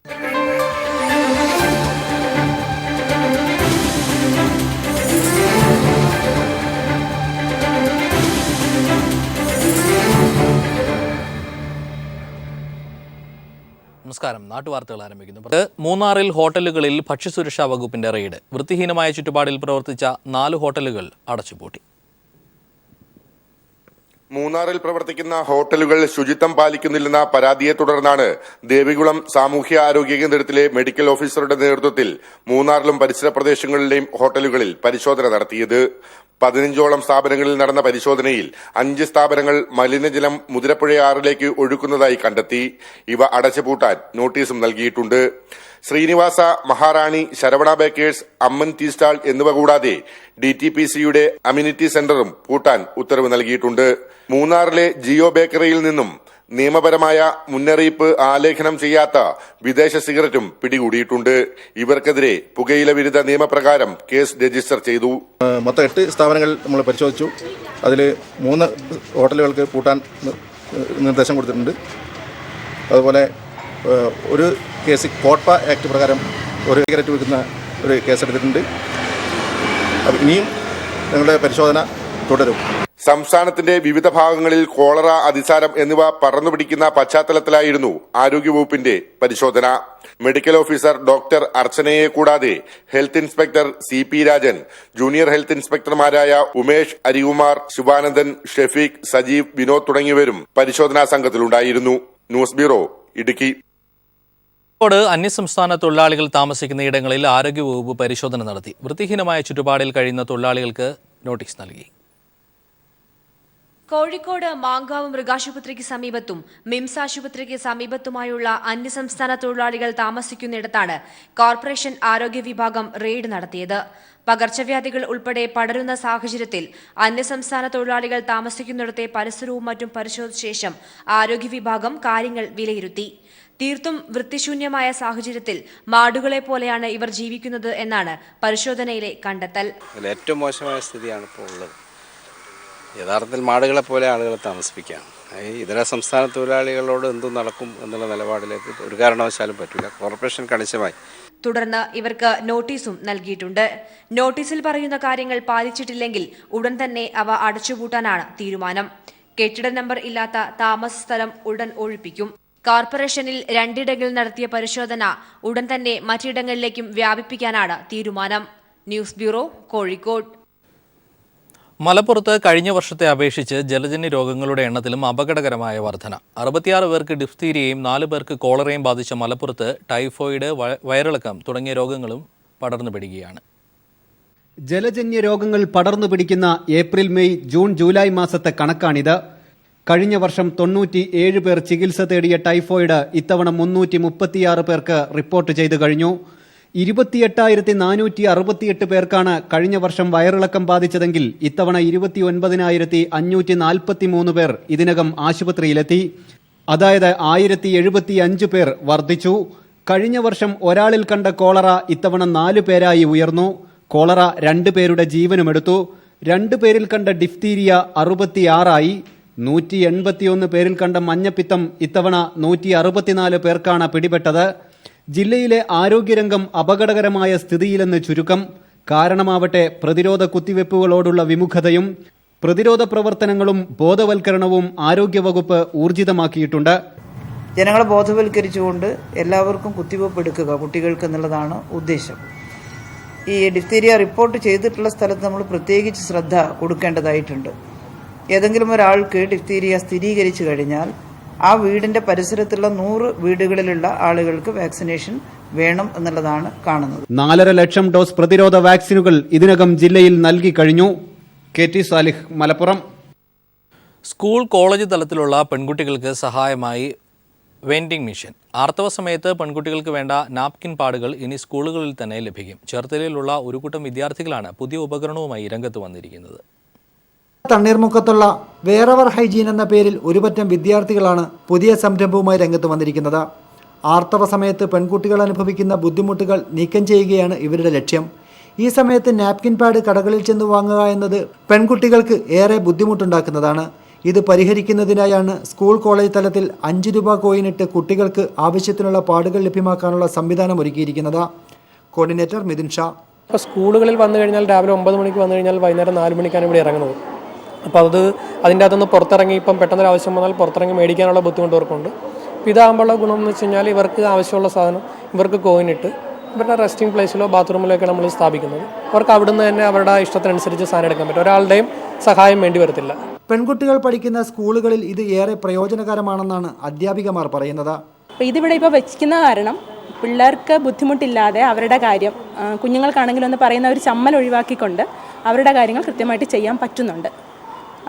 നമസ്കാരം. നാട്ടുവാർത്തകൾ ആരംഭിക്കുന്നു. മൂന്നാറിൽ ഹോട്ടലുകളിൽ ഭക്ഷ്യസുരക്ഷാ വകുപ്പിന്റെ റെയ്ഡ്. വൃത്തിഹീനമായ ചുറ്റുപാടിൽ പ്രവർത്തിച്ച 4 ഹോട്ടലുകൾ അടച്ചുപൂട്ടി. മൂന്നാറിൽ പ്രവർത്തിക്കുന്ന ഹോട്ടലുകൾ ശുചിത്വം പാലിക്കുന്നില്ലെന്ന പരാതിയെ തുടർന്നാണ് ദേവികുളം സാമൂഹ്യ ആരോഗ്യ കേന്ദ്രത്തിലെ മെഡിക്കൽ ഓഫീസറുടെ നേതൃത്വത്തിൽ മൂന്നാറിലും പരിസര പ്രദേശങ്ങളിലെയും ഹോട്ടലുകളിൽ പരിശോധന നടത്തിയത്. 15ഓളം സ്ഥാപനങ്ങളിൽ നടന്ന പരിശോധനയിൽ 5 സ്ഥാപനങ്ങൾ മലിനജലം മുതിരപ്പുഴയാറിലേക്ക് ഒഴുക്കുന്നതായി കണ്ടെത്തി. ഇവ അടച്ചുപൂട്ടാൻ നോട്ടീസും നൽകിയിട്ടുണ്ട്. ശ്രീനിവാസ, മഹാറാണി, ശരവണ ബേക്കേഴ്സ്, അമ്മൻ ടീ സ്റ്റാൾ എന്നിവ കൂടാതെ DTPCയുടെ അമ്യൂണിറ്റി സെന്ററും പൂട്ടാൻ ഉത്തരവ് നൽകിയിട്ടുണ്ട്. മൂന്നാറിലെ ജിയോ ബേക്കറിയിൽ നിന്നും നിയമപരമായ മുന്നറിയിപ്പ് ആലേഖനം ചെയ്യാത്ത വിദേശ സിഗരറ്റും പിടികൂടിയിട്ടുണ്ട്. ഇവർക്കെതിരെ പുകയില വിരുദ്ധ നിയമപ്രകാരം കേസ് രജിസ്റ്റർ ചെയ്തു. മൊത്തം 8 സ്ഥാപനങ്ങൾ നമ്മൾ പരിശോധിച്ചു. അതിൽ 3 ഹോട്ടലുകൾക്ക് പൂട്ടാൻ നിർദ്ദേശം കൊടുത്തിട്ടുണ്ട്. അതുപോലെ ഒരു കേസ് കോട്ട്പ ആക്ട് പ്രകാരം ഒരു സിഗരറ്റ് വിൽക്കുന്ന ഒരു കേസെടുത്തിട്ടുണ്ട്. ഇനിയും ഞങ്ങളുടെ പരിശോധന തുടരും. സംസ്ഥാനത്തിന്റെ വിവിധ ഭാഗങ്ങളിൽ കോളറ, അതിസാരം എന്നിവ പടർന്നുപിടിക്കുന്ന പശ്ചാത്തലത്തിലായിരുന്നു ആരോഗ്യവകുപ്പിന്റെ പരിശോധന. മെഡിക്കൽ ഓഫീസർ ഡോക്ടർ അർച്ചനയെ കൂടാതെ health inspector CP Rajan, junior health ഇൻസ്പെക്ടർമാരായ ഉമേഷ്, അരികുമാർ, ശിവാനന്ദൻ, ഷെഫീഖ്, സജീവ്, വിനോദ് തുടങ്ങിയവരും പരിശോധനാ സംഘത്തിലുണ്ടായിരുന്നു. News bureau, Idukki. അന്യസംസ്ഥാന തൊഴിലാളികൾ താമസിക്കുന്ന ഇടങ്ങളിൽ ആരോഗ്യവകുപ്പ് പരിശോധന നടത്തി. വൃത്തിഹീനമായ ചുറ്റുപാടിൽ കഴിയുന്ന തൊഴിലാളികൾക്ക് നോട്ടീസ് നൽകി. കോഴിക്കോട് മാങ്കാവ് മൃഗാശുപത്രിക്ക് സമീപത്തും മിംസ് ആശുപത്രിക്ക് സമീപത്തുമായുള്ള അന്യസംസ്ഥാന തൊഴിലാളികൾ താമസിക്കുന്നിടത്താണ് കോർപ്പറേഷൻ ആരോഗ്യ വിഭാഗം റെയ്ഡ് നടത്തിയത്. പകർച്ചവ്യാധികൾ ഉൾപ്പെടെ പടരുന്ന സാഹചര്യത്തിൽ അന്യസംസ്ഥാന തൊഴിലാളികൾ താമസിക്കുന്നിടത്തെ പരിസരവും മറ്റും പരിശോധിച്ച ശേഷം ആരോഗ്യ വിഭാഗം കാര്യങ്ങൾ വിലയിരുത്തി. തീർത്തും വൃത്തിശൂന്യമായ സാഹചര്യത്തിൽ മാടുകളെ പോലെയാണ് ഇവർ ജീവിക്കുന്നത് എന്നാണ് പരിശോധനയിലെ കണ്ടെത്തൽ. ഏറ്റവും മോശമായ സ്ഥിതിയാണ് ഇപ്പോൾ ഉള്ളത്. യഥാർത്ഥത്തിൽ മാടുകളെ പോലെ ആളുകളെ താമസിപ്പിക്കാം. ഇതര സംസ്ഥാന തൊഴിലാളികളോട് എന്തും നടക്കും എന്നുള്ള നിലപാടിലേക്ക് ഒരു കാരണവശാലും പറ്റില്ല. കോർപ്പറേഷൻ കണിശമായി. തുടർന്ന് ഇവർക്ക് നോട്ടീസും നൽകിയിട്ടുണ്ട്. നോട്ടീസിൽ പറയുന്ന കാര്യങ്ങൾ പാലിച്ചിട്ടില്ലെങ്കിൽ ഉടൻ തന്നെ അവ അടച്ചുപൂട്ടാനാണ് തീരുമാനം. കെട്ടിട നമ്പർ ഇല്ലാത്ത താമസ സ്ഥലം ഉടൻ ഒഴിപ്പിക്കും. കോർപ്പറേഷനിൽ 2 ഇടങ്ങളിൽ നടത്തിയ പരിശോധന ഉടൻ തന്നെ മറ്റിടങ്ങളിലേക്കും വ്യാപിപ്പിക്കാനാണ് തീരുമാനം. News bureau, Kozhikode. മലപ്പുറത്ത് കഴിഞ്ഞ വർഷത്തെ അപേക്ഷിച്ച് ജലജന്യ രോഗങ്ങളുടെ എണ്ണത്തിലും അപകടകരമായ വർധന. 66 പേർക്ക് ഡിഫ്തീരിയയും 4 പേർക്ക് കോളറയും ബാധിച്ച മലപ്പുറത്ത് ടൈഫോയിഡ്, വയറിളക്കം തുടങ്ങിയ രോഗങ്ങളും പടർന്നു പിടിക്കുകയാണ്. ജലജന്യ രോഗങ്ങൾ പടർന്നു പിടിക്കുന്ന ഏപ്രിൽ, മെയ്, ജൂൺ, ജൂലൈ മാസത്തെ കണക്കാണിത്. കഴിഞ്ഞ വർഷം 97 പേർ ചികിത്സ തേടിയ ടൈഫോയിഡ് ഇത്തവണ 336 പേർക്ക് റിപ്പോർട്ട് ചെയ്തു കഴിഞ്ഞു. 28,468 പേർക്കാണ് കഴിഞ്ഞ വർഷം വയറിളക്കം ബാധിച്ചതെങ്കിൽ ഇത്തവണ 29,543 പേർ ഇതിനകം ആശുപത്രിയിലെത്തി. അതായത് 1075 പേർ വർദ്ധിച്ചു. കഴിഞ്ഞ വർഷം ഒരാളിൽ കണ്ട കോളറ ഇത്തവണ 4 പേരായി ഉയർന്നു. കോളറ 2 പേരുടെ ജീവനുമെടുത്തു. 2 പേരിൽ കണ്ട ഡിഫ്തീരിയ 66 ആയി. 181 പേരിൽ കണ്ട മഞ്ഞപ്പിത്തം ഇത്തവണ 164 പേർക്കാണ് പിടിപെട്ടത്. ജില്ലയിലെ ആരോഗ്യരംഗം അപകടകരമായ സ്ഥിതിയിലെന്ന് ചുരുക്കം. കാരണമാവട്ടെ പ്രതിരോധ കുത്തിവയ്പ്പുകളോടുള്ള വിമുഖതയും പ്രതിരോധ പ്രവർത്തനങ്ങളും ബോധവൽക്കരണവും ആരോഗ്യവകുപ്പ് ഊർജിതമാക്കിയിട്ടുണ്ട്. ജനങ്ങളെ ബോധവൽക്കരിച്ചുകൊണ്ട് എല്ലാവർക്കും കുത്തിവയ്പ്പ് എടുക്കുക കുട്ടികൾക്ക് എന്നുള്ളതാണ് ഉദ്ദേശം. ഈ ഡിഫ്തീരിയ റിപ്പോർട്ട് ചെയ്തിട്ടുള്ള സ്ഥലത്ത് നമ്മൾ പ്രത്യേകിച്ച് ശ്രദ്ധ കൊടുക്കേണ്ടതായിട്ടുണ്ട്. ഏതെങ്കിലും ഒരാൾക്ക് ഡിഫ്തീരിയ സ്ഥിരീകരിച്ചു കഴിഞ്ഞാൽ ആ വീടിന്റെ പരിസരത്തുള്ള 100 വീടുകളിലുള്ള ആളുകൾക്ക് വാക്സിനേഷൻ വേണം എന്നുള്ളതാണ് കാണുന്നത്. 4.5 ലക്ഷം ഡോസ് പ്രതിരോധ വാക്സിനുകൾ ഇതിനകം ജില്ലയിൽ നൽകി കഴിഞ്ഞു. KT Salih, Malappuram. School, college തലത്തിലുള്ള പെൺകുട്ടികൾക്ക് സഹായമായി വെൻഡിംഗ് മെഷീൻ. ആർത്തവ സമയത്ത് പെൺകുട്ടികൾക്ക് വേണ്ട നാപ്കിൻ പാഡുകൾ ഇനി സ്കൂളുകളിൽ തന്നെ ലഭിക്കും. ചേർത്തലയിലുള്ള ഒരു കൂട്ടം വിദ്യാർത്ഥികളാണ് പുതിയ ഉപകരണവുമായി രംഗത്ത് വന്നിരിക്കുന്നത്. തണ്ണീർമുക്കത്തുള്ള വേറെവർ ഹൈജീൻ എന്ന പേരിൽ ഒരുപറ്റം വിദ്യാർത്ഥികളാണ് പുതിയ സംരംഭവുമായി രംഗത്ത് വന്നിരിക്കുന്നത്. ആർത്തവ സമയത്ത് പെൺകുട്ടികൾ അനുഭവിക്കുന്ന ബുദ്ധിമുട്ടുകൾ നീക്കം ചെയ്യുകയാണ് ഇവരുടെ ലക്ഷ്യം. ഈ സമയത്ത് നാപ്കിൻ പാഡ് കടകളിൽ ചെന്ന് വാങ്ങുക എന്നത് പെൺകുട്ടികൾക്ക് ഏറെ ബുദ്ധിമുട്ടുണ്ടാക്കുന്നതാണ്. ഇത് പരിഹരിക്കുന്നതിനായാണ് സ്കൂൾ കോളേജ് തലത്തിൽ 5 രൂപ കോയിനിട്ട് കുട്ടികൾക്ക് ആവശ്യത്തിനുള്ള പാടുകൾ ലഭ്യമാക്കാനുള്ള സംവിധാനം ഒരുക്കിയിരിക്കുന്നത്. കോർഡിനേറ്റർ മിഥുൻ ഷാ. ഇപ്പോൾ സ്കൂളുകളിൽ വന്നു കഴിഞ്ഞാൽ രാവിലെ 9 മണിക്ക് വന്നു കഴിഞ്ഞാൽ വൈകുന്നേരം 4 മണിക്കാണ് ഇവിടെ ഇറങ്ങുന്നത്. അപ്പോൾ അതിൻ്റെ അകത്തുനിന്ന് പുറത്തിറങ്ങി ഇപ്പം പെട്ടെന്നൊരു ആവശ്യം വന്നാൽ പുറത്തിറങ്ങി മേടിക്കാനുള്ള ബുദ്ധിമുട്ട് ഇവർക്കുണ്ട്. അപ്പോൾ ഇതാകുമ്പോഴുള്ള ഗുണം എന്ന് വെച്ച് കഴിഞ്ഞാൽ ഇവർക്ക് ആവശ്യമുള്ള സാധനം ഇവർക്ക് കോയിനിട്ട് ഇവരുടെ റെസ്റ്റിംഗ് പ്ലേസിലോ ബാത്റൂമിലോ ഒക്കെ നമ്മൾ സ്ഥാപിക്കുന്നത്. അവർക്ക് അവിടുന്ന് തന്നെ അവരുടെ ഇഷ്ടത്തിനനുസരിച്ച് സാധനം എടുക്കാൻ പറ്റും. ഒരാളുടെയും സഹായം വേണ്ടി വരത്തില്ല. പെൺകുട്ടികൾ പഠിക്കുന്ന സ്കൂളുകളിൽ ഇത് ഏറെ പ്രയോജനകരമാണെന്നാണ് അധ്യാപികമാർ പറയുന്നത്. അപ്പോൾ ഇതിവിടെ ഇപ്പോൾ വെച്ചിരിക്കുന്ന കാരണം പിള്ളേർക്ക് ബുദ്ധിമുട്ടില്ലാതെ അവരുടെ കാര്യം കുഞ്ഞുങ്ങൾക്കാണെങ്കിലും ഒന്ന് പറയുന്ന ഒരു ചമ്മൽ ഒഴിവാക്കിക്കൊണ്ട് അവരുടെ കാര്യങ്ങൾ കൃത്യമായിട്ട് ചെയ്യാൻ പറ്റുന്നുണ്ട്.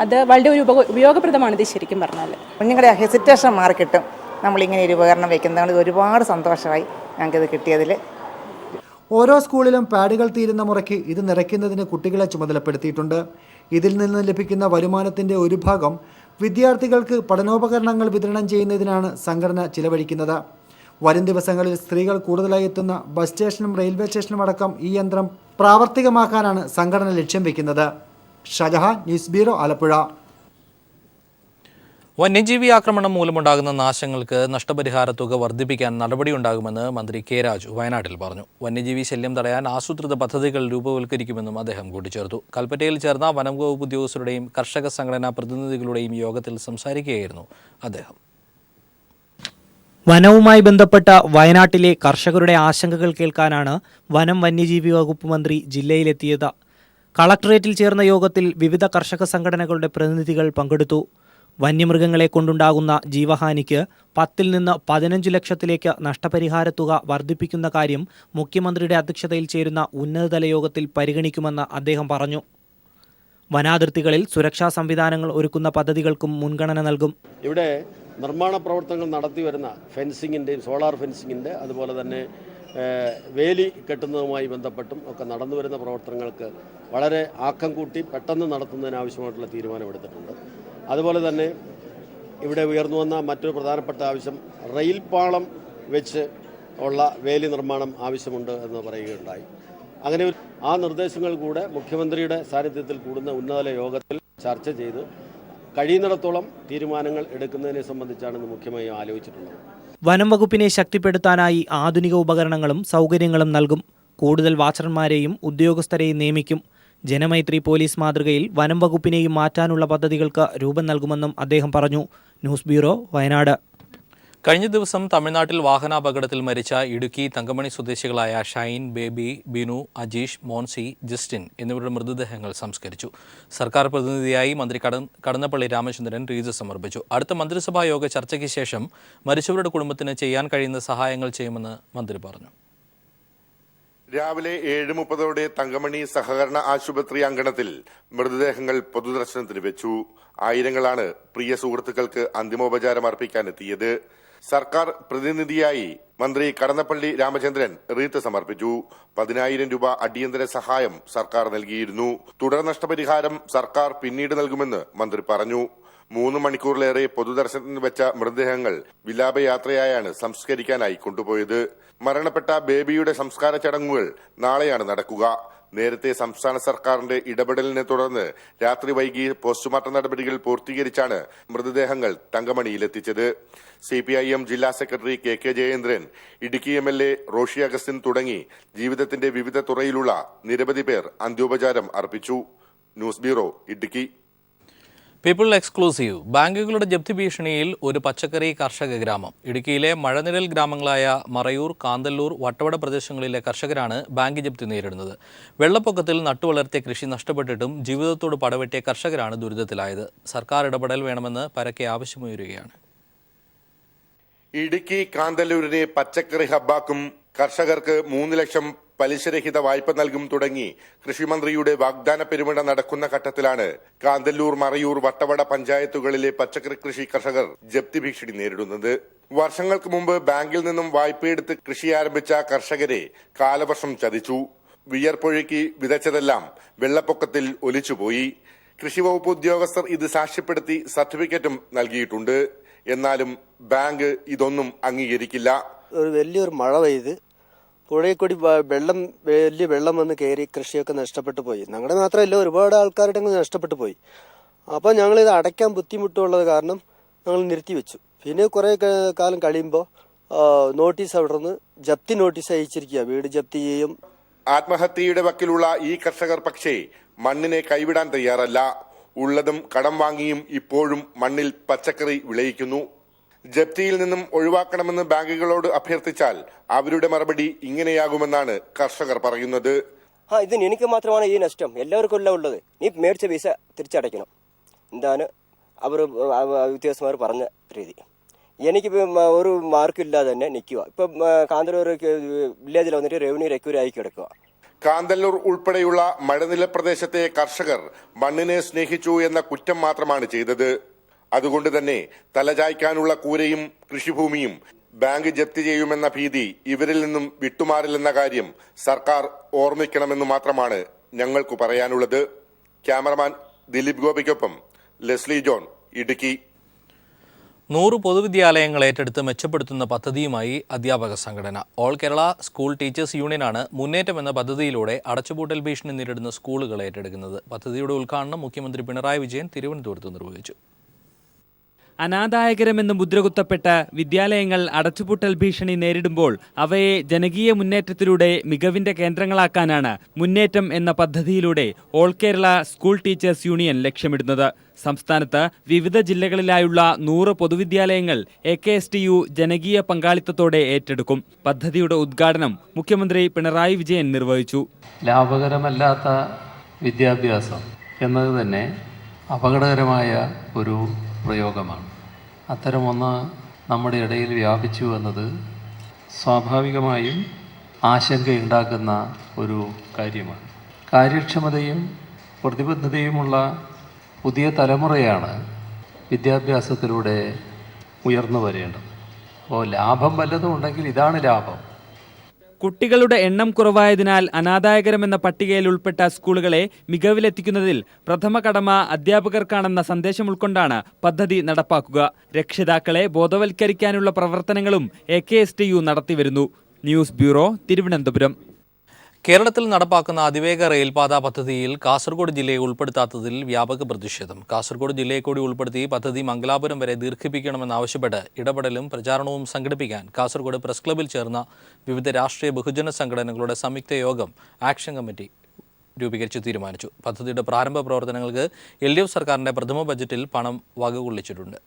അത് വളരെ ഒരു ഉപയോഗപ്രദമാണ് ഇത് ശരിക്കും പറഞ്ഞാൽ. കുഞ്ഞുങ്ങളുടെ ഹെസിറ്റേഷൻ മാറി കിട്ടും. നമ്മളിങ്ങനെ ഒരു ഉപകരണം വയ്ക്കുന്നതുകൊണ്ട് ഒരുപാട് സന്തോഷമായി ഞങ്ങൾക്കിത് കിട്ടിയതിൽ. ഓരോ സ്കൂളിലും പാഡുകൾ തീരുന്ന മുറയ്ക്ക് ഇത് നിറയ്ക്കുന്നതിന് കുട്ടികളെ ചുമതലപ്പെടുത്തിയിട്ടുണ്ട്. ഇതിൽ നിന്ന് ലഭിക്കുന്ന വരുമാനത്തിൻ്റെ ഒരു ഭാഗം വിദ്യാർത്ഥികൾക്ക് പഠനോപകരണങ്ങൾ വിതരണം ചെയ്യുന്നതിനാണ് സംഘടന ചിലവഴിക്കുന്നത്. വരും ദിവസങ്ങളിൽ സ്ത്രീകൾ കൂടുതലായി എത്തുന്ന ബസ് സ്റ്റേഷനും റെയിൽവേ സ്റ്റേഷനും അടക്കം ഈ യന്ത്രം പ്രാവർത്തികമാക്കാനാണ് സംഘടന ലക്ഷ്യം വയ്ക്കുന്നത്. Shajahan, news bureau, Alappuzha. വന്യജീവി ആക്രമണം മൂലമുണ്ടാകുന്ന നാശങ്ങൾക്ക് നഷ്ടപരിഹാര തുക വർദ്ധിപ്പിക്കാൻ നടപടിയുണ്ടാകുമെന്ന് മന്ത്രി കെ രാജു വയനാട്ടിൽ പറഞ്ഞു. വന്യജീവി ശല്യം തടയാൻ ആസൂത്രിത പദ്ധതികൾ രൂപവൽക്കരിക്കുമെന്നും അദ്ദേഹം കൂട്ടിച്ചേർത്തു. കൽപ്പറ്റയിൽ ചേർന്ന വനം വകുപ്പ് ഉദ്യോഗസ്ഥരുടെയും കർഷക സംഘടനാ പ്രതിനിധികളുടെയും യോഗത്തിൽ സംസാരിക്കുകയായിരുന്നു അദ്ദേഹം. വനവുമായി ബന്ധപ്പെട്ട വയനാട്ടിലെ കർഷകരുടെ ആശങ്കകൾ കേൾക്കാനാണ് വനം വന്യജീവി വകുപ്പ് മന്ത്രി ജില്ലയിലെത്തിയത്. കളക്ടറേറ്റിൽ ചേർന്ന യോഗത്തിൽ വിവിധ കർഷക സംഘടനകളുടെ പ്രതിനിധികൾ പങ്കെടുത്തു. വന്യമൃഗങ്ങളെ കൊണ്ടുണ്ടാകുന്ന ജീവഹാനിക്ക് 10 നിന്ന് 15 ലക്ഷത്തിലേക്ക് നഷ്ടപരിഹാര തുക വർദ്ധിപ്പിക്കുന്ന കാര്യം മുഖ്യമന്ത്രിയുടെ അധ്യക്ഷതയിൽ ചേരുന്ന ഉന്നതതല യോഗത്തിൽ പരിഗണിക്കുമെന്ന് അദ്ദേഹം പറഞ്ഞു. വനാതിർത്തികളിൽ സുരക്ഷാ സംവിധാനങ്ങൾ ഒരുക്കുന്ന പദ്ധതികൾക്കും മുൻഗണന നൽകും. ഇവിടെ നിർമ്മാണ പ്രവർത്തനങ്ങൾ നടത്തി വരുന്ന ഫെൻസിങ്ങിൻ്റെയും സോളാർ ഫെൻസിങ്ങിൻ്റെ അതുപോലെ തന്നെ വേലി കെട്ടുന്നതുമായി ബന്ധപ്പെട്ടും ഒക്കെ നടന്നു വരുന്ന പ്രവർത്തനങ്ങൾക്ക് വളരെ ആക്കം കൂട്ടി പെട്ടെന്ന് നടത്തുന്നതിനാവശ്യമായിട്ടുള്ള തീരുമാനമെടുത്തിട്ടുണ്ട്. അതുപോലെ തന്നെ ഇവിടെ ഉയർന്നു വന്ന മറ്റൊരു പ്രധാനപ്പെട്ട ആവശ്യം റെയിൽ പാളം വെച്ച് ഉള്ള വേലി നിർമ്മാണം ആവശ്യമുണ്ട് എന്ന് പറയുകയുണ്ടായി. അങ്ങനെ ആ നിർദ്ദേശങ്ങൾ കൂടെ മുഖ്യമന്ത്രിയുടെ സാന്നിധ്യത്തിൽ കൂടുന്ന ഉന്നതതല യോഗത്തിൽ ചർച്ച ചെയ്ത് കഴിയുന്നിടത്തോളം തീരുമാനങ്ങൾ എടുക്കുന്നതിനെ സംബന്ധിച്ചാണ് ഇന്ന് മുഖ്യമായും ആലോചിച്ചിട്ടുള്ളത്. വനം വകുപ്പിനെ ശക്തിപ്പെടുത്താനായി ആധുനിക ഉപകരണങ്ങളും സൗകര്യങ്ങളും നൽകും. കൂടുതൽ വാച്ചർമാരെയും ഉദ്യോഗസ്ഥരെയും നിയമിക്കും. ജനമൈത്രി പോലീസ് മാതൃകയിൽ വനം വകുപ്പിനെയും മാറ്റാനുള്ള പദ്ധതികൾക്ക് രൂപം നൽകുമെന്നും അദ്ദേഹം പറഞ്ഞു. News bureau, Wayanad. കഴിഞ്ഞ ദിവസം തമിഴ്നാട്ടിൽ വാഹനാപകടത്തിൽ മരിച്ച ഇടുക്കി തങ്കമണി സ്വദേശികളായ ഷൈൻ, ബേബി, ബിനു, അജീഷ്, മോൻസി, ജസ്റ്റിൻ എന്നിവരുടെ മൃതദേഹങ്ങൾ സംസ്കരിച്ചു. സർക്കാർ പ്രതിനിധിയായി മന്ത്രി കടന്നപ്പള്ളി രാമചന്ദ്രൻ റീത്ത് സമർപ്പിച്ചു. അടുത്ത മന്ത്രിസഭാ യോഗ ചർച്ചയ്ക്ക് ശേഷം മരിച്ചവരുടെ കുടുംബത്തിന് ചെയ്യാൻ കഴിയുന്ന സഹായങ്ങൾ ചെയ്യുമെന്ന് മന്ത്രി പറഞ്ഞു. രാവിലെ 7:30 തങ്കമണി സഹകരണ ആശുപത്രി അങ്കണത്തിൽ മൃതദേഹങ്ങൾ പൊതുദർശനത്തിന് വെച്ചു. ആയിരങ്ങളാണ് പ്രിയ സുഹൃത്തുക്കൾക്ക് അന്തിമോപചാരം അർപ്പിക്കാനെത്തിയത്. സർക്കാർ പ്രതിനിധിയായി മന്ത്രി കടന്നപ്പള്ളി രാമചന്ദ്രൻ റീത്ത് സമർപ്പിച്ചു. 10,000 രൂപ അടിയന്തര സഹായം സർക്കാർ നൽകിയിരുന്നു. തുടർ നഷ്ടപരിഹാരം സർക്കാർ പിന്നീട് നൽകുമെന്ന് മന്ത്രി പറഞ്ഞു. 3 മണിക്കൂറിലേറെ പൊതുദർശനത്തിന് വെച്ച മൃതദേഹങ്ങൾ വിലാപയാത്രയായാണ് സംസ്കരിക്കാനായി കൊണ്ടുപോയത്. മരണപ്പെട്ട ബേബിയുടെ സംസ്കാര ചടങ്ങുകൾ നാളെയാണ് നടക്കുക. നേരത്തെ സംസ്ഥാന സർക്കാരിന്റെ ഇടപെടലിനെ തുടർന്ന് രാത്രി വൈകി പോസ്റ്റ്മോർട്ടം നടപടികൾ പൂർത്തീകരിച്ചാണ് മൃതദേഹങ്ങൾ തങ്കമണിയിലെത്തിച്ചത്. CPIM ജില്ലാ secretary KK Jayendran, Idukki MLA Roshy Augustine തുടങ്ങി ജീവിതത്തിന്റെ വിവിധ തുറയിലുള്ള നിരവധി പേർ അന്ത്യോപചാരം അർപ്പിച്ചു. News bureau, Idukki. People exclusive. ബാങ്കുകളുടെ ജപ്തി ഭീഷണിയിൽ ഒരു പച്ചക്കറി കർഷക ഗ്രാമം. ഇടുക്കിയിലെ മഴനിഴൽ ഗ്രാമങ്ങളായ മറയൂർ, കാന്തല്ലൂർ, വട്ടവട പ്രദേശങ്ങളിലെ കർഷകരാണ് ബാങ്ക് ജപ്തി നേരിടുന്നത്. വെള്ളപ്പൊക്കത്തിൽ നട്ടുവളർത്തിയ കൃഷി നഷ്ടപ്പെട്ടിട്ടും ജീവിതത്തോട് പടവെട്ടിയ കർഷകരാണ് ദുരിതത്തിലായത്. സർക്കാർ ഇടപെടൽ വേണമെന്ന് പരക്കെ ആവശ്യമുയരുകയാണ്. ഇടുക്കി കാന്തല്ലൂരിനെ പച്ചക്കറി ഹബ്ബാക്കും, കർഷകർക്ക് 3 ലക്ഷം പലിശരഹിത വായ്പ നൽകും തുടങ്ങി കൃഷിമന്ത്രിയുടെ വാഗ്ദാന പെരുമഴ നടക്കുന്ന ഘട്ടത്തിലാണ് കാന്തല്ലൂർ, മറയൂർ, വട്ടവട പഞ്ചായത്തുകളിലെ പച്ചക്കറി കൃഷി കർഷകർ ജപ്തി ഭീഷണി നേരിടുന്നത്. വർഷങ്ങൾക്ക് മുമ്പ് ബാങ്കിൽ നിന്നും വായ്പയെടുത്ത് കൃഷി ആരംഭിച്ച കർഷകരെ കാലവർഷം ചതിച്ചു. വിയർപ്പൊഴുക്കി വിതച്ചതെല്ലാം വെള്ളപ്പൊക്കത്തിൽ ഒലിച്ചുപോയി. കൃഷിവകുപ്പ് ഉദ്യോഗസ്ഥർ ഇത് സാക്ഷ്യപ്പെടുത്തി സർട്ടിഫിക്കറ്റും നൽകിയിട്ടുണ്ട്. എന്നാലും ബാങ്ക് ഇതൊന്നും അംഗീകരിക്കില്ല. ഒരു വലിയൊരു മഴ പെയ്ത് പുഴയിൽ കൂടി വലിയ വെള്ളം വന്ന് കയറി കൃഷിയൊക്കെ നഷ്ടപ്പെട്ടു പോയി. ഞങ്ങളുടെ മാത്രമല്ല, ഒരുപാട് ആൾക്കാരുടെ നഷ്ടപ്പെട്ടു പോയി. അപ്പോൾ ഞങ്ങളിത് അടയ്ക്കാൻ ബുദ്ധിമുട്ടുള്ളത് കാരണം ഞങ്ങൾ നിർത്തിവെച്ചു. പിന്നെ കുറേ കാലം കഴിയുമ്പോൾ നോട്ടീസ് അവിടെ നിന്ന് ജപ്തി നോട്ടീസ് അയച്ചിരിക്കുക, വീട് ജപ്തി ചെയ്യും. ആത്മഹത്യയുടെ വക്കിലുള്ള ഈ കർഷകർ പക്ഷേ മണ്ണിനെ കൈവിടാൻ തയ്യാറല്ല. ഉള്ളതും കടം വാങ്ങിയും ഇപ്പോഴും മണ്ണിൽ പച്ചക്കറി വിളയിക്കുന്നു. ജപ്തിയിൽ നിന്നും ഒഴിവാക്കണമെന്ന് ബാങ്കുകളോട് അഭ്യർത്ഥിച്ചാൽ അവരുടെ മറുപടി ഇങ്ങനെയാകുമെന്നാണ് കർഷകർ പറയുന്നത്. ഇതിന് എനിക്ക് മാത്രമാണ് ഈ നഷ്ടം, എല്ലാവർക്കും എല്ലാം ഉള്ളത്. നീ മേടിച്ച പൈസ തിരിച്ചടയ്ക്കണം, എന്താണ് അവർ ഉദ്യോഗസ്ഥന്മാർ പറഞ്ഞ രീതി. എനിക്ക് ഒരു മാർക്കില്ലാതെ തന്നെ നിൽക്കുക. ഇപ്പം കാന്തല്ലൂർ വില്ലേജിൽ വന്നിട്ട് റവന്യൂ റിക്വയറി ആയി കിടക്കുക. കാന്തല്ലൂർ ഉൾപ്പെടെയുള്ള മഴനില പ്രദേശത്തെ കർഷകർ മണ്ണിനെ സ്നേഹിച്ചു എന്ന കുറ്റം മാത്രമാണ് ചെയ്തത്. അതുകൊണ്ട് തന്നെ തലചായ്ക്കാനുള്ള കൂരയും കൃഷിഭൂമിയും ബാങ്ക് ജപ്തി ചെയ്യുമെന്ന ഭീതി ഇവരിൽ നിന്നും വിട്ടുമാറില്ലെന്ന കാര്യം സർക്കാർ ഓർമ്മിക്കണമെന്ന് മാത്രമാണ് ഞങ്ങൾക്ക് പറയാനുള്ളത്. ക്യാമറമാൻ ദിലീപ് ഗോപിക്കൊപ്പം ലെസ്ലി ജോൺ, ഇടുക്കി. 100 പൊതുവിദ്യാലയങ്ങൾ ഏറ്റെടുത്ത് മെച്ചപ്പെടുത്തുന്ന പദ്ധതിയുമായി അധ്യാപക സംഘടന. ഓൾ കേരള സ്കൂൾ ടീച്ചേഴ്സ് യൂണിയനാണ് മുന്നേറ്റം എന്ന പദ്ധതിയിലൂടെ അടച്ചുപൂട്ടൽ ഭീഷണി നേരിടുന്ന സ്കൂളുകൾ ഏറ്റെടുക്കുന്നത്. പദ്ധതിയുടെ ഉദ്ഘാടനം മുഖ്യമന്ത്രി പിണറായി വിജയൻ തിരുവനന്തപുരത്ത് നിർവഹിച്ചു. അനാദായകരമെന്ന് മുദ്രകുത്തപ്പെട്ട വിദ്യാലയങ്ങൾ അടച്ചുപൂട്ടൽ ഭീഷണി നേരിടുമ്പോൾ അവയെ ജനകീയ മുന്നേറ്റത്തിലൂടെ മികവിന്റെ കേന്ദ്രങ്ങളാക്കാനാണ് മുന്നേറ്റം എന്ന പദ്ധതിയിലൂടെ all Kerala school teachers union ലക്ഷ്യമിടുന്നത്. സംസ്ഥാനത്ത് വിവിധ ജില്ലകളിലായുള്ള 100 പൊതുവിദ്യാലയങ്ങൾ AKSTU ജനകീയ പങ്കാളിത്തത്തോടെ ഏറ്റെടുക്കും. പദ്ധതിയുടെ ഉദ്ഘാടനം മുഖ്യമന്ത്രി പിണറായി വിജയൻ നിർവഹിച്ചു. ലാഭകരമല്ലാത്ത വിദ്യാഭ്യാസം എന്നത് തന്നെ അപകടകരമായ ഒരു പ്രയോഗമാണ്. അത്തരമൊന്ന് നമ്മുടെ ഇടയിൽ വ്യാപിച്ചു എന്നത് സ്വാഭാവികമായും ആശങ്കയുണ്ടാക്കുന്ന ഒരു കാര്യമാണ്. കാര്യക്ഷമതയും പ്രതിബദ്ധതയുമുള്ള പുതിയ തലമുറയാണ് വിദ്യാഭ്യാസത്തിലൂടെ ഉയർന്നു വരേണ്ടത്. അപ്പോൾ ലാഭം വല്ലതും ഉണ്ടെങ്കിൽ ഇതാണ് ലാഭം. കുട്ടികളുടെ എണ്ണം കുറവായതിനാൽ അനാദായകരമെന്ന പട്ടികയിൽ ഉൾപ്പെട്ട സ്കൂളുകളെ മികവിലെത്തിക്കുന്നതിൽ പ്രഥമ കടമ അധ്യാപകർക്കാണെന്ന സന്ദേശം ഉൾക്കൊണ്ടാണ് പദ്ധതി നടപ്പാക്കുക. രക്ഷിതാക്കളെ ബോധവൽക്കരിക്കാനുള്ള പ്രവർത്തനങ്ങളും AKSTU നടത്തിവരുന്നു. News bureau, Thiruvananthapuram. കേരളത്തിൽ നടപ്പാക്കുന്ന അതിവേഗ റെയിൽപാത പദ്ധതിയിൽ കാസർഗോഡ് ജില്ലയെ ഉൾപ്പെടുത്താത്തതിൽ വ്യാപക പ്രതിഷേധം. കാസർഗോഡ് ജില്ലയെ കൂടി ഉൾപ്പെടുത്തി പദ്ധതി മംഗലാപുരം വരെ ദീർഘിപ്പിക്കണമെന്നാവശ്യപ്പെട്ട് ഇടപെടലും പ്രചാരണവും സംഘടിപ്പിക്കാൻ കാസർഗോഡ് പ്രസ് ക്ലബ്ബിൽ ചേർന്ന വിവിധ രാഷ്ട്രീയ ബഹുജന സംഘടനകളുടെ സംയുക്ത യോഗം ആക്ഷൻ കമ്മിറ്റി രൂപീകരിച്ച് തീരുമാനിച്ചു. പദ്ധതിയുടെ പ്രാരംഭ പ്രവർത്തനങ്ങൾക്ക് LDF സർക്കാരിന്റെ പ്രഥമ ബജറ്റിൽ പണം വകകൊള്ളിച്ചിട്ടുണ്ട്.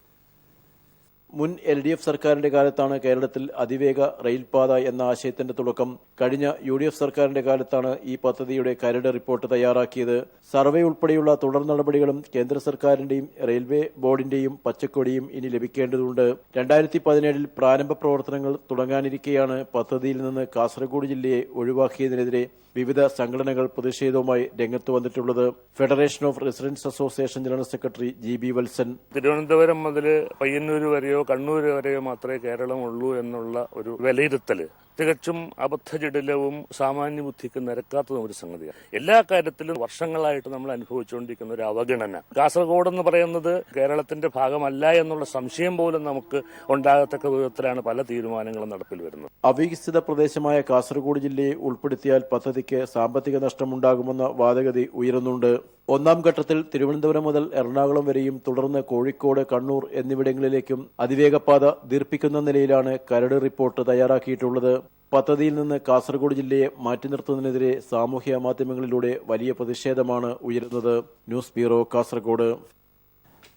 മുൻ LDF സർക്കാരിന്റെ കാലത്താണ് കേരളത്തിൽ അതിവേഗ റെയിൽപാത എന്ന ആശയത്തിന്റെ തുടക്കം. കഴിഞ്ഞ UDF സർക്കാരിന്റെ കാലത്താണ് ഈ പദ്ധതിയുടെ കരട് റിപ്പോർട്ട് തയ്യാറാക്കിയത്. സർവേ ഉൾപ്പെടെയുള്ള തുടർ നടപടികളും കേന്ദ്ര സർക്കാരിന്റെയും റെയിൽവേ ബോർഡിന്റെയും പച്ചക്കൊടിയും ഇനി ലഭിക്കേണ്ടതുണ്ട്. 2017 പ്രാരംഭ പ്രവർത്തനങ്ങൾ തുടങ്ങാനിരിക്കെയാണ് പദ്ധതിയിൽ നിന്ന് കാസർഗോഡ് ജില്ലയെ ഒഴിവാക്കിയതിനെതിരെ വിവിധ സംഘടനകൾ പ്രതിഷേധവുമായി രംഗത്ത് വന്നിട്ടുള്ളത്. Federation of residents association general secretary GB Valsan, Thiruvananthapuram മുതൽ പയ്യന്നൂർ വരെയോ കണ്ണൂർ വരെയോ മാത്രമേ കേരളമുള്ളൂ എന്നുള്ള ഒരു വിലയിരുത്തല് തികച്ചും അബദ്ധജടിലവും സാമാന്യ ബുദ്ധിക്ക് നിരക്കാത്തതും ഒരു സംഗതിയാണ്. എല്ലാ കാര്യത്തിലും വർഷങ്ങളായിട്ട് നമ്മൾ അനുഭവിച്ചുകൊണ്ടിരിക്കുന്ന ഒരു അവഗണന. കാസർഗോഡ് എന്ന് പറയുന്നത് കേരളത്തിന്റെ ഭാഗമല്ല എന്നുള്ള സംശയം പോലും നമുക്ക് ഉണ്ടാകത്തക്ക വിധത്തിലാണ് പല തീരുമാനങ്ങളും നടപ്പിൽ വരുന്നത്. അവികസിത പ്രദേശമായ കാസർഗോഡ് ജില്ലയെ ഉൾപ്പെടുത്തിയാൽ പദ്ധതിക്ക് സാമ്പത്തിക നഷ്ടമുണ്ടാകുമെന്ന വാദഗതി ഉയരുന്നുണ്ട്. ഒന്നാം ഘട്ടത്തിൽ തിരുവനന്തപുരം മുതൽ എറണാകുളം വരെയും തുടർന്ന് കോഴിക്കോട്, കണ്ണൂർ എന്നിവിടങ്ങളിലേക്കും അതിവേഗപാത ദീർഘിപ്പിക്കുന്ന നിലയിലാണ് കരട് റിപ്പോർട്ട് തയ്യാറാക്കിയിട്ടുള്ളത്. പദ്ധതിയിൽ നിന്ന് കാസർഗോഡ് ജില്ലയെ മാറ്റി നിർത്തുന്നതിനെതിരെ സാമൂഹ്യ മാധ്യമങ്ങളിലൂടെ വലിയ പ്രതിഷേധമാണ് ഉയരുന്നത്. News bureau, Kasaragod.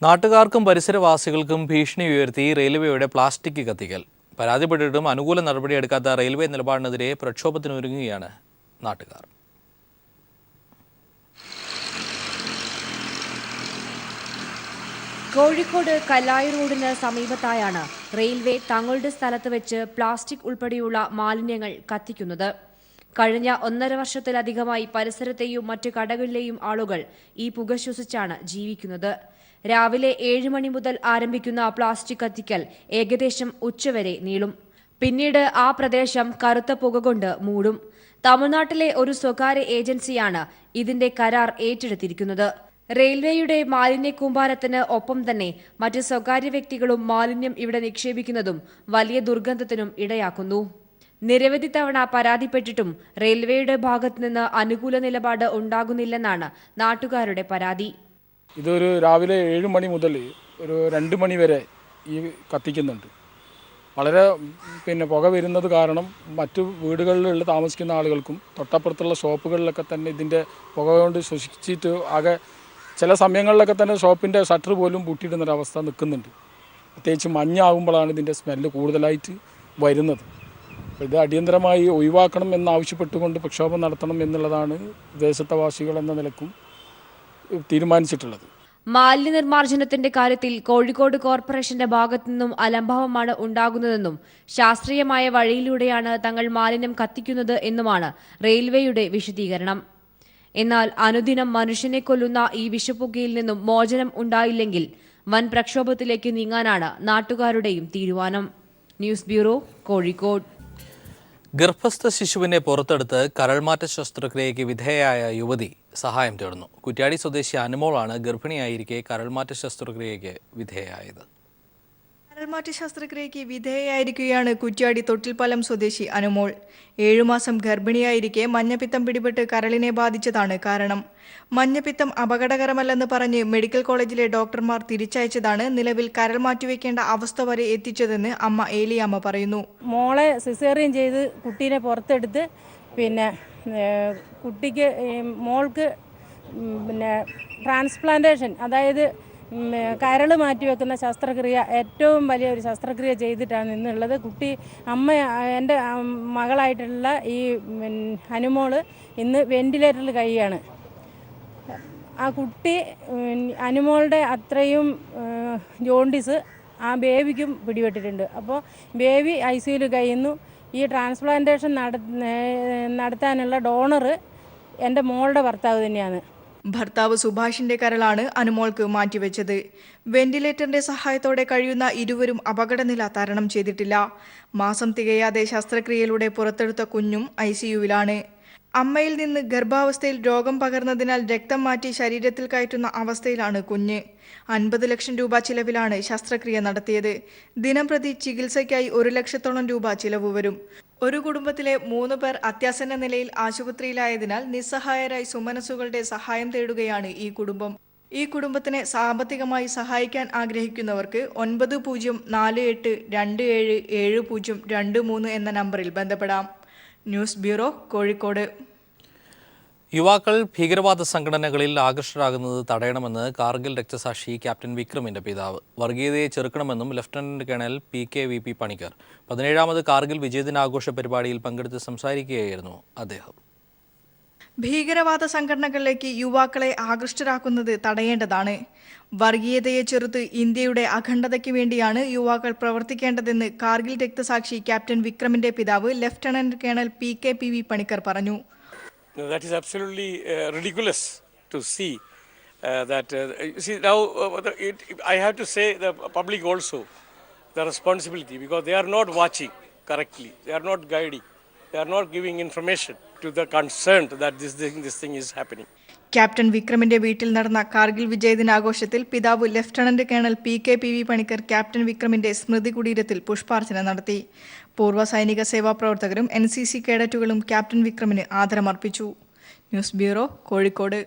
നാട്ടുകാർക്കും പരിസരവാസികൾക്കും ഭീഷണി ഉയർത്തി റെയിൽവേയുടെ പ്ലാസ്റ്റിക് കത്തിക്കൽ. പരാതിപ്പെട്ടിട്ടും അനുകൂല നടപടിയെടുക്കാത്ത റെയിൽവേ നിലപാടിനെതിരെ പ്രക്ഷോഭത്തിനൊരുങ്ങുകയാണ് നാട്ടുകാർ. കോഴിക്കോട് കല്ലായി റോഡിന് സമീപത്തായാണ് റെയിൽവേ തങ്ങളുടെ സ്ഥലത്ത് വെച്ച് പ്ലാസ്റ്റിക് ഉൾപ്പെടെയുള്ള മാലിന്യങ്ങൾ കത്തിക്കുന്നത്. കഴിഞ്ഞ 1.5 വർഷത്തിലധികമായി പരിസരത്തെയും മറ്റു കടകളിലെയും ആളുകൾ ഈ പുക ശ്വസിച്ചാണ് ജീവിക്കുന്നത്. രാവിലെ 7 മണി മുതൽ ആരംഭിക്കുന്ന പ്ലാസ്റ്റിക് കത്തിക്കൽ ഏകദേശം ഉച്ചവരെ നീളും. പിന്നീട് ആ പ്രദേശം കറുത്ത പുക കൊണ്ട് മൂടും. തമിഴ്നാട്ടിലെ ഒരു സ്വകാര്യ ഏജൻസിയാണ് ഇതിന്റെ കരാർ ഏറ്റെടുത്തിരിക്കുന്നത്. റെയിൽവേയുടെ മാലിന്യ കൂമ്പാരത്തിന് ഒപ്പം തന്നെ മറ്റ് സ്വകാര്യ വ്യക്തികളും മാലിന്യം ഇവിടെ നിക്ഷേപിക്കുന്നതും വലിയ ദുർഗന്ധത്തിനും ഇടയാക്കുന്നു. നിരവധി തവണ പരാതിപ്പെട്ടിട്ടും റെയിൽവേയുടെ ഭാഗത്തുനിന്ന് അനുകൂല നിലപാട് ഉണ്ടാകുന്നില്ലെന്നാണ് നാട്ടുകാരുടെ പരാതി. ഇതൊരു രാവിലെ 7 മണി മുതൽ ഒരു 2 മണി വരെ ഈ കത്തിക്കുന്നുണ്ട്. വളരെ പുക വരുന്നത് കാരണം മറ്റു വീടുകളിൽ താമസിക്കുന്ന ആളുകൾക്കും തൊട്ടപ്പുറത്തുള്ള ഷോപ്പുകളിലൊക്കെ തന്നെ ഇതിൻ്റെ പുക കൊണ്ട് ശ്വസിച്ചിട്ട് ആകെ ചില സമയങ്ങളിലൊക്കെ തന്നെ ഷോപ്പിൻ്റെ ഷട്ടർ പോലും പൂട്ടിയിടുന്നൊരവസ്ഥ നിൽക്കുന്നുണ്ട്. പ്രത്യേകിച്ച് മഞ്ഞാകുമ്പോഴാണ് ഇതിൻ്റെ സ്മെല്ല് കൂടുതലായിട്ട് വരുന്നത്. ഇത് അടിയന്തരമായി ഒഴിവാക്കണം എന്നാവശ്യപ്പെട്ടുകൊണ്ട് പ്രക്ഷോഭം നടത്തണം എന്നുള്ളതാണ് ദേശത്തവാസികൾ എന്ന നിലക്കും തീരുമാനിച്ചിട്ടുള്ളത്. മാലിന്യ നിർമ്മാർജ്ജനത്തിന്റെ കാര്യത്തിൽ കോഴിക്കോട് കോർപ്പറേഷന്റെ ഭാഗത്തു നിന്നും അലംഭാവമാണ് ഉണ്ടാകുന്നതെന്നും ശാസ്ത്രീയമായ വഴിയിലൂടെയാണ് തങ്ങൾ മാലിന്യം കത്തിക്കുന്നത് എന്നുമാണ് റെയിൽവേയുടെ വിശദീകരണം. എന്നാൽ അനുദിനം മനുഷ്യനെ കൊല്ലുന്ന ഈ വിഷപ്പുകയിൽ നിന്നും മോചനം ഉണ്ടായില്ലെങ്കിൽ വൻ പ്രക്ഷോഭത്തിലേക്ക് നീങ്ങാനാണ് നാട്ടുകാരുടെയും തീരുമാനം. News bureau, Kozhikode. ഗർഭസ്ഥ ശിശുവിനെ പുറത്തെടുത്ത് കരൾമാറ്റ ശസ്ത്രക്രിയയ്ക്ക് വിധേയയായ യുവതി സഹായം തേടുന്നു. കുറ്റ്യാടി സ്വദേശി അനുമോളാണ് ഗർഭിണിയായിരിക്കെ കരൾമാറ്റ ശസ്ത്രക്രിയയ്ക്ക് വിധേയയായത്. കരൾമാറ്റ ശസ്ത്രക്രിയയ്ക്ക് വിധേയയായിരിക്കുകയാണ് കുറ്റ്യാടി തൊട്ടിൽപ്പാലം സ്വദേശി അനുമോൾ. 7 മാസം ഗർഭിണിയായിരിക്കെ മഞ്ഞപ്പിത്തം പിടിപെട്ട് കരളിനെ ബാധിച്ചതാണ് കാരണം. മഞ്ഞപ്പിത്തം അപകടകരമല്ലെന്ന് പറഞ്ഞ് മെഡിക്കൽ കോളേജിലെ ഡോക്ടർമാർ തിരിച്ചയച്ചതാണ് നിലവിൽ കരൾ മാറ്റിവെക്കേണ്ട അവസ്ഥ വരെ എത്തിച്ചതെന്ന് അമ്മ ഏലിയാമ്മ പറയുന്നു. മോളെ സിസേറിയൻ ചെയ്ത് കുട്ടീനെ പുറത്തെടുത്ത് കുട്ടിക്ക് മോൾക്ക് ട്രാൻസ്പ്ലാന്റേഷൻ, അതായത് കരൾ മാറ്റിവെക്കുന്ന ശസ്ത്രക്രിയ, ഏറ്റവും വലിയൊരു ശസ്ത്രക്രിയ ചെയ്തിട്ടാണ് ഇന്നുള്ളത്. എൻ്റെ മകളായിട്ടുള്ള ഈ അനുമോള് ഇന്ന് വെന്റിലേറ്ററിൽ കഴിയാണ്. ആ കുട്ടി അനുമോളുടെ അത്രയും ജോണ്ടിസ് ആ ബേബിക്കും പിടിപെട്ടിട്ടുണ്ട്. അപ്പോൾ ബേബി ICUയിൽ കഴിയുന്നു. ഈ ട്രാൻസ്പ്ലാന്റേഷൻ നടത്താനുള്ള ഡോണർ എൻ്റെ മോളുടെ ഭർത്താവ് തന്നെയാണ്. ഭർത്താവ് സുഭാഷിന്റെ കരളാണ് അനുമോൾക്ക് മാറ്റിവെച്ചത്. വെന്റിലേറ്ററിന്റെ സഹായത്തോടെ കഴിയുന്ന ഇരുവരും അപകടനില തരണം ചെയ്തിട്ടില്ല. മാസം തികയാതെ ശസ്ത്രക്രിയയിലൂടെ പുറത്തെടുത്ത കുഞ്ഞും ICUവിലാണ്. അമ്മയിൽ നിന്ന് ഗർഭാവസ്ഥയിൽ രോഗം പകർന്നതിനാൽ രക്തം മാറ്റി ശരീരത്തിൽ കയറ്റുന്ന അവസ്ഥയിലാണ് കുഞ്ഞ്. 50 ലക്ഷം രൂപ ചിലവിലാണ് ശസ്ത്രക്രിയ നടത്തിയത്. ദിനംപ്രതി ചികിത്സയ്ക്കായി 1 ലക്ഷത്തോളം രൂപ ചിലവ് വരും. ഒരു കുടുംബത്തിലെ 3 പേർ അത്യാസന്ന നിലയിൽ ആശുപത്രിയിലായതിനാൽ നിസ്സഹായരായി സുമനസ്സുകളുടെ സഹായം തേടുകയാണ് ഈ കുടുംബം. ഈ കുടുംബത്തിനെ സാമ്പത്തികമായി സഹായിക്കാൻ ആഗ്രഹിക്കുന്നവർക്ക് 9048277023 എന്ന നമ്പറിൽ ബന്ധപ്പെടാം. News bureau, Kozhikode. യുവാക്കൾ ഭീകരവാദ സംഘടനകളിൽ ആകർഷകരാകുന്നത് തടയണമെന്ന് കാർഗിൽ രക്തസാക്ഷി ക്യാപ്റ്റൻ വിക്രമിന്റെ പിതാവ്. വർഗീയതയെ ചെറുക്കണമെന്നും ലഫ്റ്റനന്റ് കേണൽ PKVP പണിക്കർ 17ാമത് കാർഗിൽ വിജയദിനാഘോഷ പരിപാടിയിൽ പങ്കെടുത്ത് സംസാരിക്കുകയായിരുന്നു അദ്ദേഹം. ഭീകരവാദ സംഘടനകളിലേക്ക് യുവാക്കളെ ആകൃഷ്ടരാക്കുന്നത് തടയേണ്ടതാണ്. വർഗീയതയെ ചെറുത്ത് ഇന്ത്യയുടെ അഖണ്ഡതയ്ക്ക് വേണ്ടിയാണ് യുവാക്കൾ പ്രവർത്തിക്കേണ്ടതെന്ന് കാർഗിൽ രക്തസാക്ഷി ക്യാപ്റ്റൻ വിക്രമിന്റെ പിതാവ് ലഫ്റ്റനന്റ് കേണൽ PKPV പണിക്കർ പറഞ്ഞു. That is absolutely ridiculous to see that. See now, I have to say the public also the responsibility, because they are not watching correctly, they are not guiding, they are not giving information to the concerned that this thing is happening. Captain വിക്രമിന്റെ വീട്ടിൽ നടന്ന കാർഗിൽ വിജയദിനാഘോഷത്തിൽ പിതാവ് lieutenant colonel PKPV Panicker captain വിക്രമിന്റെ സ്മൃതി കുടീരത്തിൽ പുഷ്പാർച്ചന നടത്തി. പൂർവ്വ സൈനിക സേവാ പ്രവർത്തകരും NCC കേഡറ്റുകളും ക്യാപ്റ്റൻ വിക്രമിന് ആദരമർപ്പിച്ചു. News bureau, Kozhikode.